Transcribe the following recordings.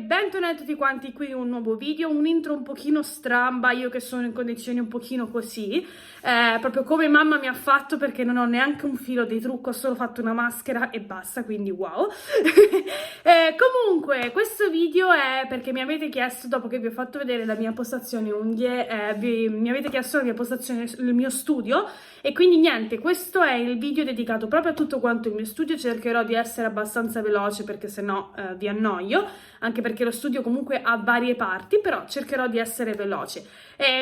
Bentornati a tutti quanti qui in un nuovo video, un intro un pochino stramba, io che sono in condizioni un pochino così, proprio come mamma mi ha fatto, perché non ho neanche un filo di trucco, ho solo fatto una maschera e basta, quindi wow. Comunque questo video è perché mi avete chiesto, dopo che vi ho fatto vedere la mia postazione unghie, mi avete chiesto la mia postazione, il mio studio, e quindi niente, questo è il video dedicato proprio a tutto quanto il mio studio. Cercherò di essere abbastanza veloce perché sennò vi annoio, anche perché lo studio comunque ha varie parti, però cercherò di essere veloce.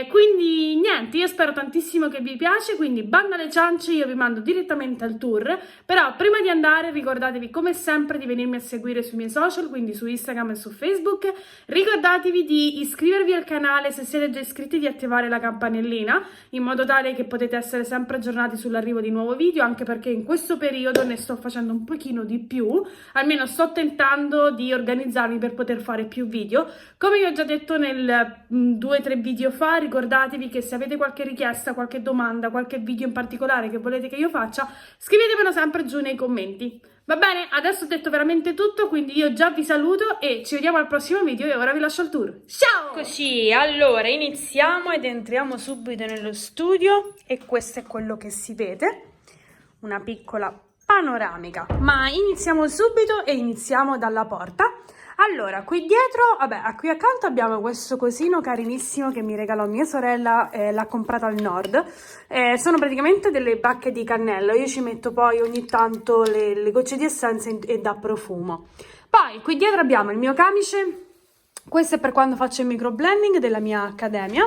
Quindi niente, io spero tantissimo che vi piace, quindi banda alle ciance, io vi mando direttamente al tour. Però prima di andare ricordatevi come sempre di venirmi a seguire sui miei social, quindi su Instagram e su Facebook. Ricordatevi di iscrivervi al canale se siete già iscritti, di attivare la campanellina in modo tale che potete essere sempre aggiornati sull'arrivo di nuovi video, anche perché in questo periodo ne sto facendo un pochino di più, almeno sto tentando di organizzarmi per poter fare più video. Come vi ho già detto nel 2-3 video fa, ricordatevi che se avete qualche richiesta, qualche domanda, qualche video in particolare che volete che io faccia, scrivetemelo sempre giù nei commenti. Va bene? Adesso ho detto veramente tutto, quindi io già vi saluto e ci vediamo al prossimo video e ora vi lascio al tour. Ciao! Così, allora iniziamo ed entriamo subito nello studio e questo è quello che si vede, una piccola panoramica. Ma iniziamo subito e iniziamo dalla porta. Allora, qui dietro, vabbè, qui accanto abbiamo questo cosino carinissimo che mi regalò mia sorella, l'ha comprato al nord. Sono praticamente delle bacche di cannello, io ci metto poi ogni tanto le gocce di essenza e da profumo. Poi qui dietro abbiamo il mio camice, questo è per quando faccio il microblending della mia accademia,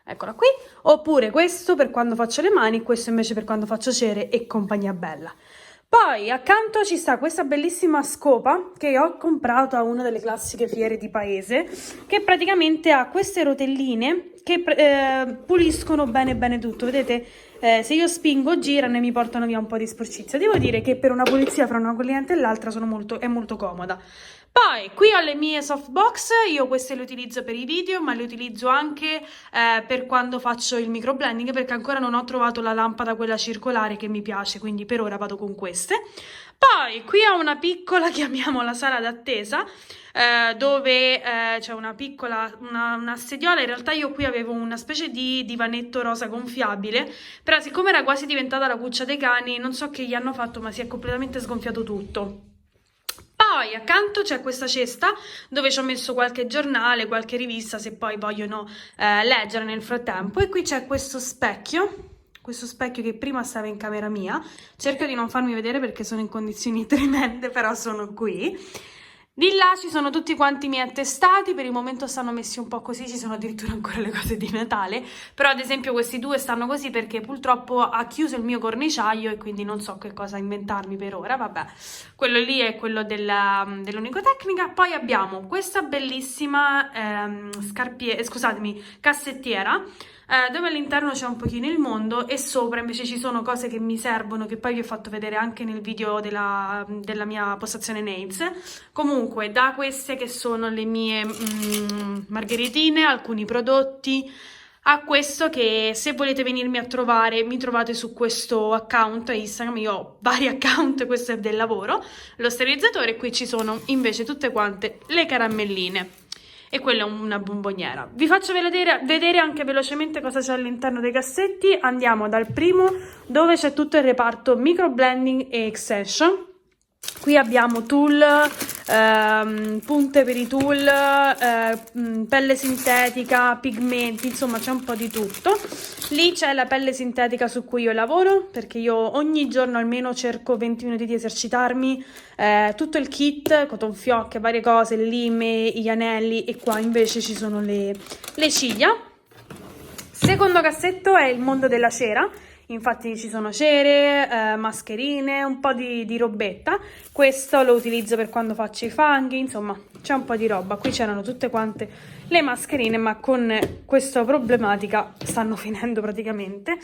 eccola qui, oppure questo per quando faccio le mani, questo invece per quando faccio cere e compagnia bella. Poi accanto ci sta questa bellissima scopa che ho comprato a una delle classiche fiere di paese, che praticamente ha queste rotelline che puliscono bene tutto. Vedete, se io spingo girano e mi portano via un po' di sporcizia. Devo dire che per una pulizia fra una cliente e l'altra è molto comoda. Poi qui ho le mie softbox, io queste le utilizzo per i video, ma le utilizzo anche per quando faccio il microblending, perché ancora non ho trovato la lampada quella circolare che mi piace, quindi per ora vado con queste. Poi qui ho una piccola, chiamiamola sala d'attesa, dove c'è una piccola una sediola. In realtà io qui avevo una specie di divanetto rosa gonfiabile, però siccome era quasi diventata la cuccia dei cani, non so che gli hanno fatto, ma si è completamente sgonfiato tutto. Poi accanto c'è questa cesta dove ci ho messo qualche giornale, qualche rivista se poi vogliono leggere nel frattempo. E qui c'è questo specchio che prima stava in camera mia. Cerco di non farmi vedere perché sono in condizioni tremende, però sono qui. Di là ci sono tutti quanti i miei attestati, per il momento stanno messi un po' così, ci sono addirittura ancora le cose di Natale, però ad esempio questi due stanno così perché purtroppo ha chiuso il mio corniciaio e quindi non so che cosa inventarmi per ora. Vabbè, quello lì è quello dell'Unicotecnica. Poi abbiamo questa bellissima cassettiera, dove all'interno c'è un pochino il mondo e sopra invece ci sono cose che mi servono, che poi vi ho fatto vedere anche nel video della mia postazione nails. Comunque, da queste che sono le mie margheritine, alcuni prodotti, a questo che se volete venirmi a trovare mi trovate su questo account Instagram. Io ho vari account, questo è del lavoro, lo sterilizzatore, e qui ci sono invece tutte quante le caramelline. E quella è una bomboniera. Vi faccio vedere anche velocemente cosa c'è all'interno dei cassetti. Andiamo dal primo, dove c'è tutto il reparto microblending e extension. Qui abbiamo tool, punte per i tool, pelle sintetica, pigmenti, insomma c'è un po' di tutto. Lì c'è la pelle sintetica su cui io lavoro, perché io ogni giorno almeno cerco 20 minuti di esercitarmi. Tutto il kit, cotton fioc, varie cose, le lime, gli anelli, e qua invece ci sono le ciglia. Secondo cassetto è il mondo della cera. infatti ci sono cere, mascherine, un po' di robetta. Questo lo utilizzo per quando faccio i funghi, insomma c'è un po' di roba. Qui c'erano tutte quante le mascherine, ma con questa problematica stanno finendo praticamente.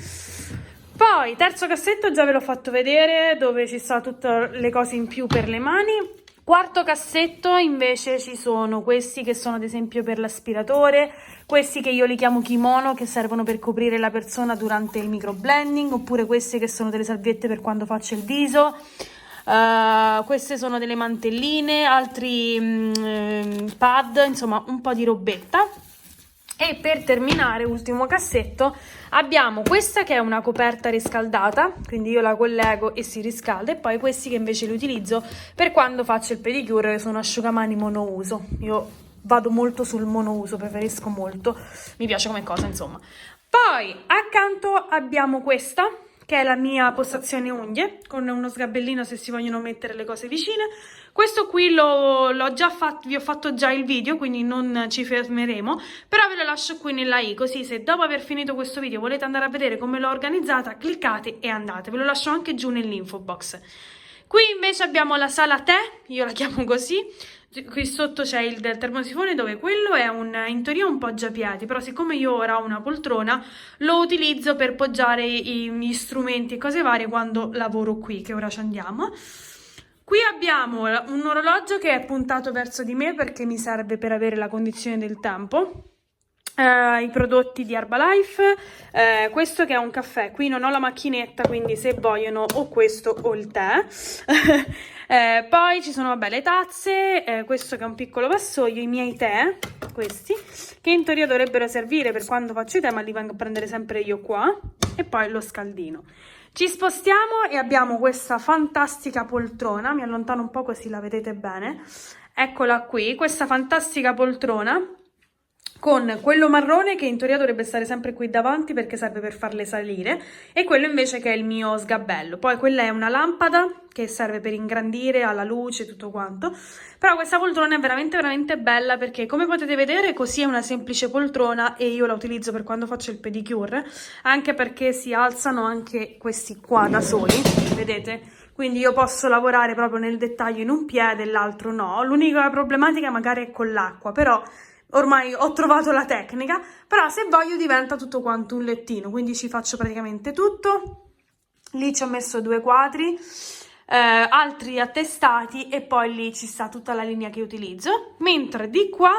Poi terzo cassetto già ve l'ho fatto vedere, dove ci sta tutte le cose in più per le mani. Quarto cassetto invece ci sono questi che sono ad esempio per l'aspiratore, questi che io li chiamo kimono, che servono per coprire la persona durante il microblending, oppure queste che sono delle salviette per quando faccio il viso. Queste sono delle mantelline, altri pad, insomma un po' di robetta. E per terminare, ultimo cassetto, abbiamo questa che è una coperta riscaldata, quindi io la collego e si riscalda, e poi questi che invece li utilizzo per quando faccio il pedicure, che sono asciugamani monouso. Io vado molto sul monouso, preferisco molto, mi piace come cosa, insomma. Poi accanto abbiamo questa, che è la mia postazione unghie, con uno sgabellino se si vogliono mettere le cose vicine. Questo qui l'ho già fatto, vi ho fatto già il video, quindi non ci fermeremo, però ve lo lascio qui nella i, così se dopo aver finito questo video volete andare a vedere come l'ho organizzata, cliccate e andate, ve lo lascio anche giù nell'info box. Qui invece abbiamo la sala tè, io la chiamo così. Qui sotto c'è il termosifone, dove quello è in teoria un poggiapiedi, però siccome io ora ho una poltrona lo utilizzo per poggiare gli strumenti e cose varie quando lavoro qui, che ora ci andiamo. Qui abbiamo un orologio che è puntato verso di me perché mi serve per avere la condizione del tempo. I prodotti di Herbalife, questo che è un caffè. Qui non ho la macchinetta, quindi se vogliono o questo o il tè. Poi ci sono, vabbè, le tazze, questo che è un piccolo vassoio, i miei tè, questi, che in teoria dovrebbero servire per quando faccio i tè, ma li vengo a prendere sempre io qua, e poi lo scaldino. Ci spostiamo e abbiamo questa fantastica poltrona, mi allontano un po' così la vedete bene, eccola qui, questa fantastica poltrona, con quello marrone che in teoria dovrebbe stare sempre qui davanti perché serve per farle salire, e quello invece che è il mio sgabello. Poi quella è una lampada che serve per ingrandire, alla luce, tutto quanto. Però questa poltrona è veramente veramente bella perché, come potete vedere, così è una semplice poltrona e io la utilizzo per quando faccio il pedicure, anche perché si alzano anche questi qua da soli, vedete? Quindi io posso lavorare proprio nel dettaglio in un piede e l'altro no. L'unica problematica magari è con l'acqua, però ormai ho trovato la tecnica. Però se voglio diventa tutto quanto un lettino, quindi ci faccio praticamente tutto. Lì ci ho messo 2 quadri, altri attestati, e poi lì ci sta tutta la linea che utilizzo. Mentre di qua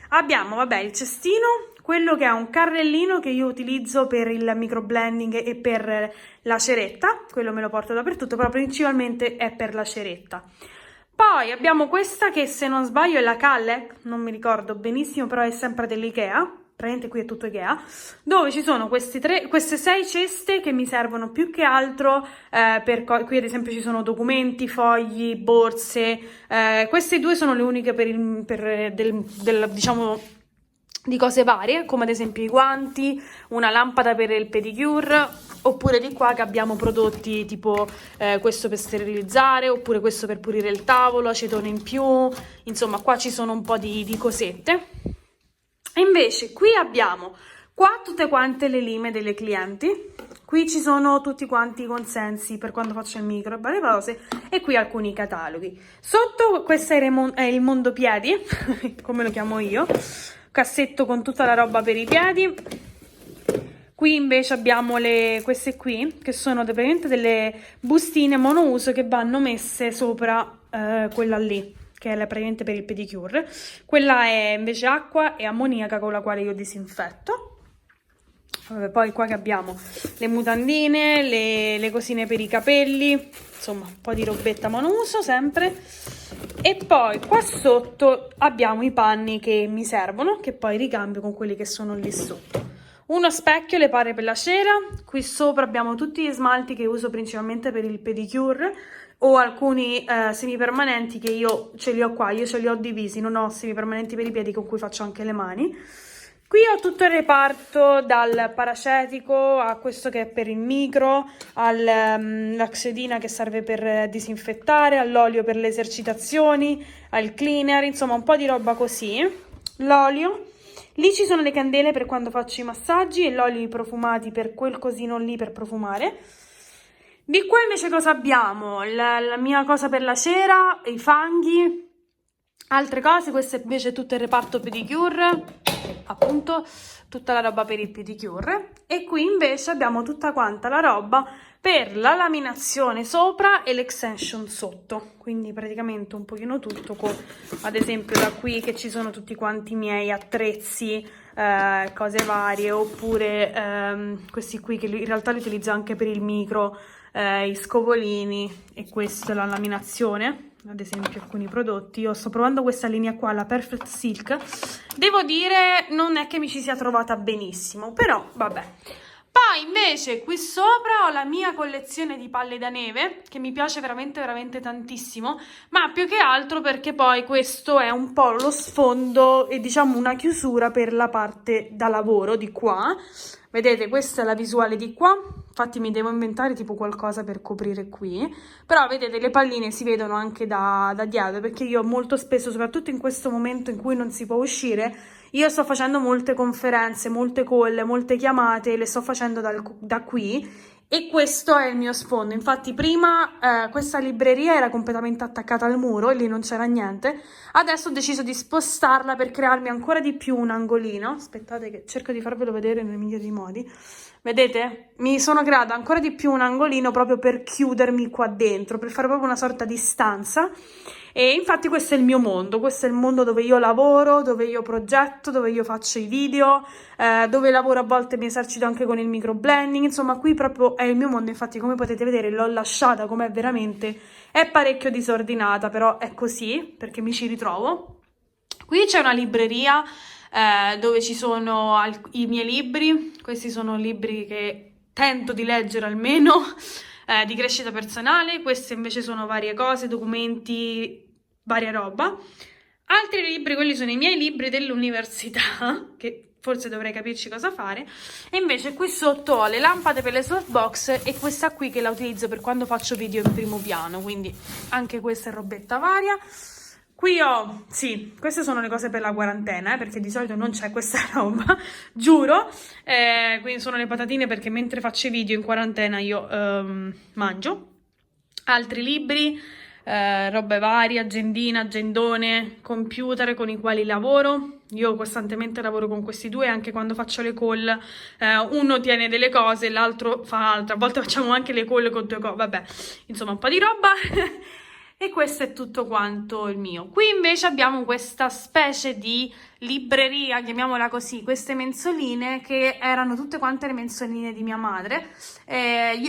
abbiamo, vabbè, il cestino, quello che è un carrellino che io utilizzo per il microblending e per la ceretta, quello me lo porto dappertutto, però principalmente è per la ceretta. Poi abbiamo questa che, se non sbaglio, è la Kalle, non mi ricordo benissimo, però è sempre dell'Ikea, praticamente qui è tutto Ikea, dove ci sono queste 6 ceste che mi servono più che altro qui ad esempio ci sono documenti, fogli, borse, queste 2 sono le uniche diciamo, di cose varie, come ad esempio i guanti, una lampada per il pedicure, oppure di qua che abbiamo prodotti tipo questo per sterilizzare, oppure questo per pulire il tavolo, acetone in più, insomma qua ci sono un po' di cosette. E invece qui abbiamo qua tutte quante le lime delle clienti, qui ci sono tutti quanti i consensi per quando faccio il micro e varie cose, e qui alcuni cataloghi. Sotto questo è il mondopiedi, come lo chiamo io, cassetto con tutta la roba per i piedi. Qui invece abbiamo queste qui, che sono praticamente delle bustine monouso che vanno messe sopra quella lì, che è praticamente per il pedicure. Quella è invece acqua e ammoniaca con la quale io disinfetto. Poi qua che abbiamo le mutandine, le cosine per i capelli, insomma un po' di robetta monouso sempre. E poi qua sotto abbiamo i panni che mi servono, che poi ricambio con quelli che sono lì sotto. Uno specchio, le pare per la cera. Qui sopra abbiamo tutti gli smalti che uso principalmente per il pedicure, o alcuni semipermanenti che io ce li ho qua, io ce li ho divisi, non ho semipermanenti per i piedi con cui faccio anche le mani. Qui ho tutto il reparto, dal paracetico a questo che è per il micro, all'axedina che serve per disinfettare, all'olio per le esercitazioni, al cleaner, insomma un po' di roba così. L'olio, Lì ci sono le candele per quando faccio i massaggi e l'olio profumati per quel cosino lì per profumare. Di qua invece cosa abbiamo? La mia cosa per la cera, i fanghi, altre cose. Questo è invece tutto il reparto pedicure, appunto tutta la roba per il pedicure. E qui invece abbiamo tutta quanta la roba per la laminazione sopra e l'extension sotto, quindi praticamente un pochino tutto, con ad esempio da qui che ci sono tutti quanti i miei attrezzi, cose varie, oppure questi qui che in realtà li utilizzo anche per il micro, i scovolini, e questa è la laminazione, ad esempio alcuni prodotti. Io sto provando questa linea qua, la Perfect Silk, devo dire non è che mi ci sia trovata benissimo, però vabbè. Poi invece qui sopra ho la mia collezione di palle da neve, che mi piace veramente veramente tantissimo, ma più che altro perché poi questo è un po' lo sfondo e diciamo una chiusura per la parte da lavoro di qua. Vedete, questa è la visuale di qua, infatti mi devo inventare tipo qualcosa per coprire qui, però vedete le palline si vedono anche da dietro, perché io molto spesso, soprattutto in questo momento in cui non si può uscire, io sto facendo molte conferenze, molte call, molte chiamate, le sto facendo da qui, e questo è il mio sfondo. Infatti prima questa libreria era completamente attaccata al muro e lì non c'era niente. Adesso ho deciso di spostarla per crearmi ancora di più un angolino. Aspettate che cerco di farvelo vedere nel migliore dei modi. Vedete? Mi sono creata ancora di più un angolino proprio per chiudermi qua dentro, per fare proprio una sorta di stanza. E infatti questo è il mio mondo, questo è il mondo dove io lavoro, dove io progetto, dove io faccio i video, dove lavoro, a volte mi esercito anche con il microblending. Insomma, qui proprio è il mio mondo. Infatti, come potete vedere, l'ho lasciata com'è veramente, è parecchio disordinata, però è così perché mi ci ritrovo. Qui c'è una libreria dove ci sono i miei libri. Questi sono libri che tento di leggere almeno, di crescita personale. Queste invece sono varie cose, documenti, varia roba. Altri libri, quelli sono i miei libri dell'università, che forse dovrei capirci cosa fare. E invece qui sotto ho le lampade per le softbox e questa qui che la utilizzo per quando faccio video in primo piano, quindi anche questa è robetta varia. Qui ho, sì, queste sono le cose per la quarantena, perché di solito non c'è questa roba, giuro. Quindi sono le patatine perché mentre faccio i video in quarantena io mangio. Altri libri, robe varie, agendina, agendone, computer con i quali lavoro. Io costantemente lavoro con questi due, anche quando faccio le call, uno tiene delle cose, l'altro fa altre. A volte facciamo anche le call con due cose, vabbè, insomma un po' di roba. E questo è tutto quanto il mio. Qui invece abbiamo questa specie di libreria, chiamiamola così, queste mensoline che erano tutte quante le mensoline di mia madre.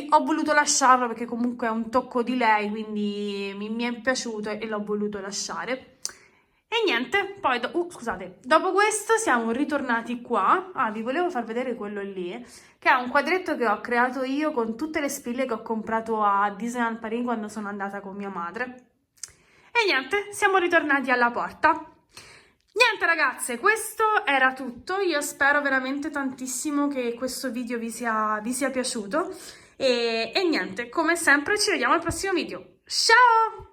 Ho voluto lasciarlo perché comunque è un tocco di lei, quindi mi è piaciuto e l'ho voluto lasciare. E niente, poi, scusate, dopo questo siamo ritornati qua. Ah, vi volevo far vedere quello lì, che è un quadretto che ho creato io con tutte le spille che ho comprato a Disneyland Paris quando sono andata con mia madre. E niente, siamo ritornati alla porta. Niente ragazze, questo era tutto. Io spero veramente tantissimo che questo video vi sia piaciuto. E niente, come sempre ci vediamo al prossimo video. Ciao!